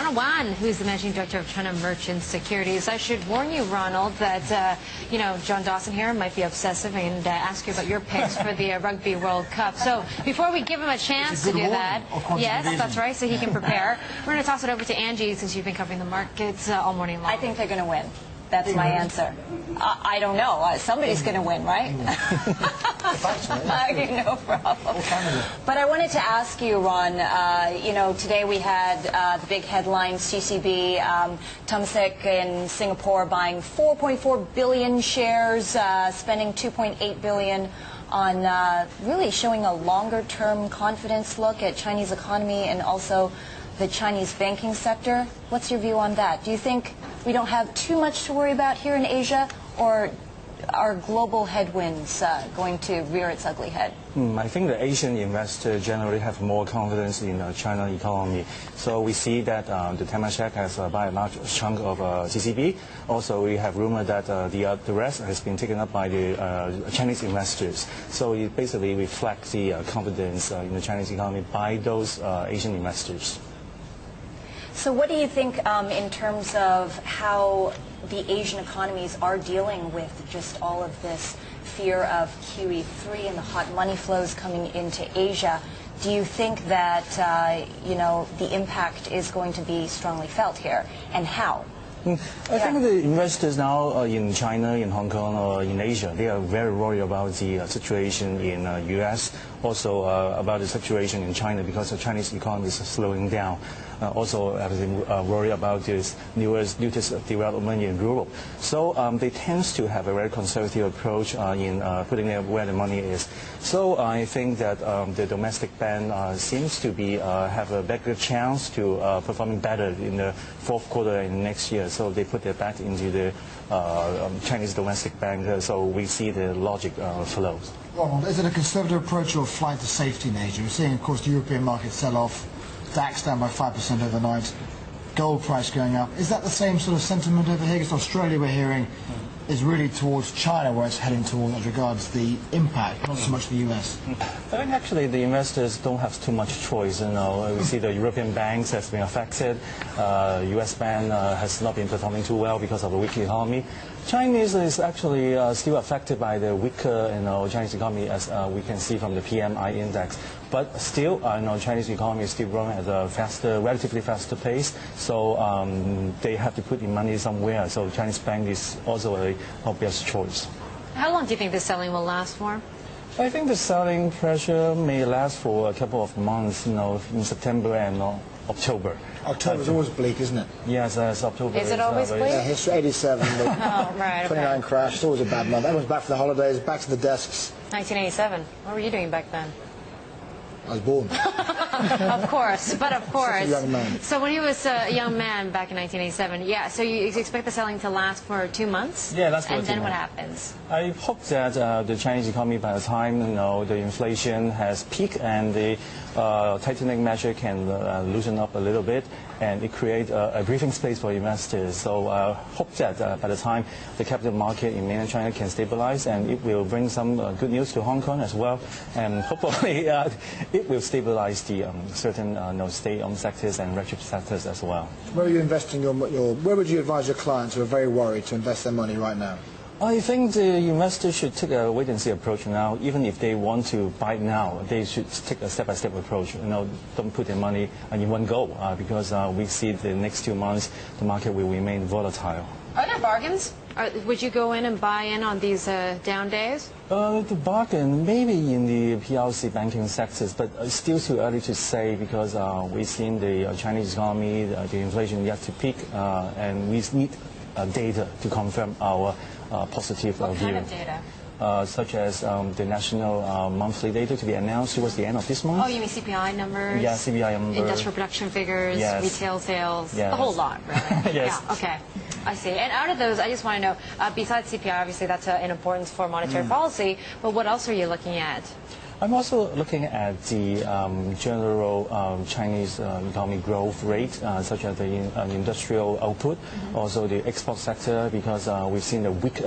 Ronald Wan, who's the managing director of China Merchant Securities. I should warn you, Ronald, that John Dawson here might be obsessive and ask you about your picks for the Rugby World Cup. So before we give him a chance to do that, yes, that's right, so he can prepare. We're going to toss it over to Angie since you've been covering the markets all morning long. I think they're going to win. That's my answer. I don't know. Somebody's going to win, right? No problem. But I wanted to ask you, Ron, today we had the big headline, CCB, Temasek in Singapore buying 4.4 billion shares, spending 2.8 billion on really showing a longer-term confidence look at Chinese economy and also the Chinese banking sector. What's your view on that? Do you think we don't have too much to worry about here in Asia, or are global headwinds going to rear its ugly head? I think the Asian investors generally have more confidence in the China economy. So we see that the Temasek has bought a large chunk of CCB. Also, we have rumor that the rest has been taken up by the Chinese investors. So it basically reflects the confidence in the Chinese economy by those Asian investors. So what do you think in terms of how the Asian economies are dealing with just all of this fear of QE3 and the hot money flows coming into Asia? Do you think that, the impact is going to be strongly felt here, and how? I think the investors now in China, in Hong Kong, or in Asia, they are very worried about the situation in U.S., also about the situation in China because the Chinese economy is slowing down. Also, worry about this latest development in Europe. So they tend to have a very conservative approach in putting where the money is. So I think that the domestic bank seems to be have a better chance to performing better in the fourth quarter and next year. So they put their back into the Chinese domestic bank. So we see the logic flows. Ronald, is it a conservative approach or a flight to safety in Asia? We're seeing, of course, the European market sell off. DAX down by 5% overnight, gold price going up. Is that the same sort of sentiment over here? Because Australia, we're hearing, is really towards China, where it's heading towards as regards the impact, not so much the US. I think actually the investors don't have too much choice. We see the European banks has been affected. US bank has not been performing too well because of the weak economy. Chinese is actually still affected by the weaker Chinese economy, as we can see from the PMI index. But still, Chinese economy is still growing at a relatively faster pace. So they have to put in money somewhere. So Chinese bank is also a obvious choice. How long do you think this selling will last for? I think the selling pressure may last for a couple of months, in September and October. October's always bleak, isn't it? Yes, October. Is it always bleak? Yeah, history 87. Right, 29 crash. It's always a bad month. Everyone's back for the holidays, back to the desks. 1987. What were you doing back then? I was born. Of course, but of course. Such a young man. So when he was a young man back in 1987, yeah, so you expect the selling to last for 2 months? Yeah, that's And then what happens? I hope that the Chinese economy, by the time the inflation has peaked and the tightening measure can loosen up a little bit, and it create a breathing space for investors. So I hope that by the time the capital market in mainland China can stabilize, and it will bring some good news to Hong Kong as well, and hopefully it will stabilize the certain state-owned sectors and retrocession sectors as well. Where are you investing where would you advise your clients who are very worried to invest their money right now? I think the investors should take a wait-and-see approach now. Even if they want to buy now, they should take a step-by-step approach. Don't put their money in one go because we see the next 2 months the market will remain volatile. Are there bargains? Would you go in and buy in on these down days? The bargain maybe in the PLC banking sectors, but it's still too early to say because we've seen the Chinese economy, the inflation yet to peak, and we need data to confirm our positive view. What kind of data? Such as the national monthly data to be announced towards the end of this month. Oh, you mean CPI numbers? Yeah, CPI numbers. Industrial production figures, yes. Retail sales, yes. the whole lot, really. Yes. Yeah, okay. I see. And out of those, I just want to know, besides CPI, obviously that's an importance for monetary policy, but what else are you looking at? I'm also looking at the general Chinese economic growth rate, such as the industrial output, also the export sector, because we've seen a weak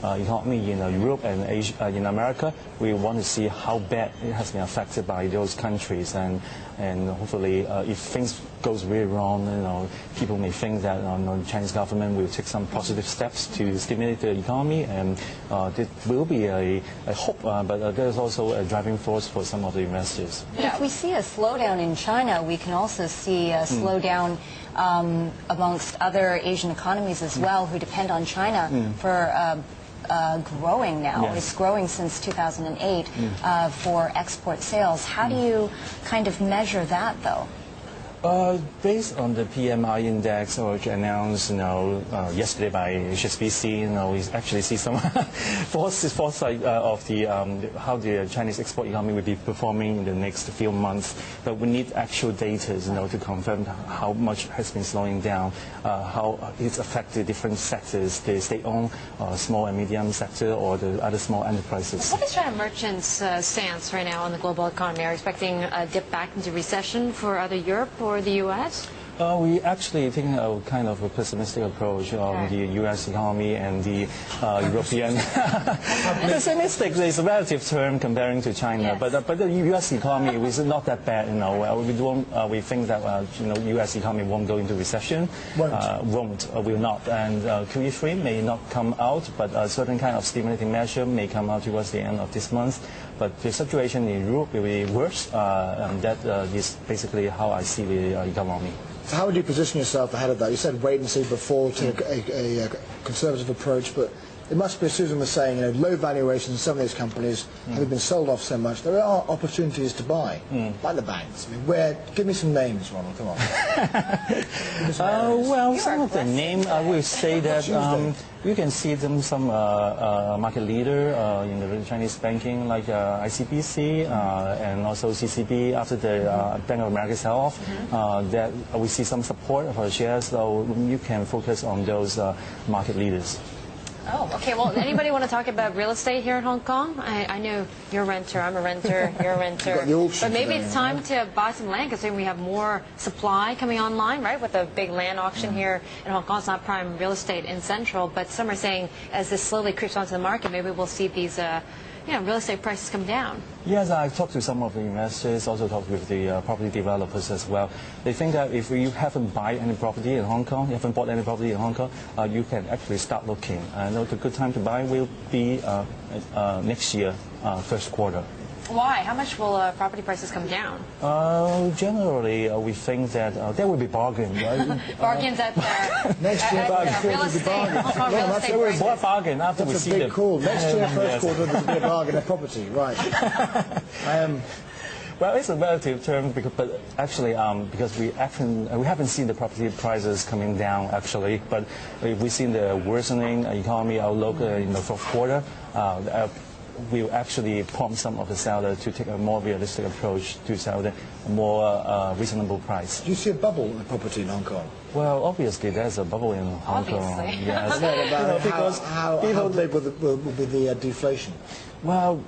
economy in Europe and Asia, in America. We want to see how bad it has been affected by those countries, and And hopefully, if things goes really wrong, people may think that the Chinese government will take some positive steps to stimulate the economy, and there will be a hope, but there's also a driving force for some of the investors. If we see a slowdown in China, we can also see a slowdown amongst other Asian economies as well, who depend on China for growing now. Yes. It's growing since 2008 for export sales. How do you kind of measure that, though? Based on the PMI index, which announced yesterday by HSBC, we actually see some foresight of how the Chinese export economy will be performing in the next few months. But we need actual data, to confirm how much has been slowing down, how it's affected different sectors, the state-owned, small and medium sector, or the other small enterprises. What is China Merchants' stance right now on the global economy? Are you expecting a dip back into recession for either Europe or the U.S.? We actually taking a kind of a pessimistic approach on the U.S. economy and the European. Pessimistic is a relative term comparing to China, but the U.S. economy is not that bad. We think that U.S. economy won't go into recession. Will not, and QE3 may not come out, but a certain kind of stimulating measure may come out towards the end of this month. But the situation in Europe will be worse, and that is basically how I see the economy. So how would you position yourself ahead of that? You said wait and see before, take a conservative approach, but it must be, as Susan was saying, low valuations in some of these companies have been sold off so much. There are opportunities to buy, like the banks. I mean, give me some names, Ronald, come on. Well, some of the names, I will say that you can see them, some market leader in the Chinese banking, like ICBC and also CCB after the Bank of America sell-off. That we see some support for the shares, so you can focus on those market leaders. Oh, okay. Well, anybody want to talk about real estate here in Hong Kong? I know you're a renter, I'm a renter, you're a renter. But maybe it's time to buy some land, considering we have more supply coming online, right? With a big land auction here in Hong Kong. It's not prime real estate in Central, but some are saying as this slowly creeps onto the market, maybe we'll see these real estate prices come down. Yes, I've talked to some of the investors, also talked with the property developers as well. They think that if you haven't bought any property in Hong Kong, you can actually start looking. I know the good time to buy will be next year, first quarter. Why? How much will property prices come down? Generally, we think that there will be bargain. Right? Bargains at next year, real estate. Hong Kong real estate there will be more bargain after we see the call. Next year, first quarter, there will be a bargain of property, right? Well, it's a relative term, but actually, because we haven't seen the property prices coming down actually, but we've seen the worsening economy outlook in the fourth quarter. Will actually prompt some of the sellers to take a more realistic approach to sell the more reasonable price. Do you see a bubble in property in Hong Kong? Well, obviously there's a bubble in Hong Kong. Yes. Because how big will be the deflation? Well,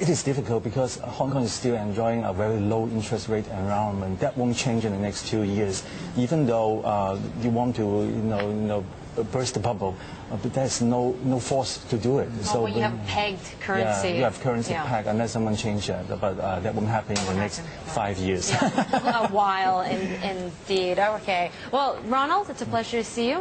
it is difficult because Hong Kong is still enjoying a very low interest rate environment. That won't change in the next 2 years. Even though you want to burst the bubble, but there's no force to do it. So when you have pegged currency. Yeah, you have currency pegged unless someone changes it, but that won't happen in the next 5 years. A while, indeed. Okay. Well, Ronald, it's a pleasure to see you.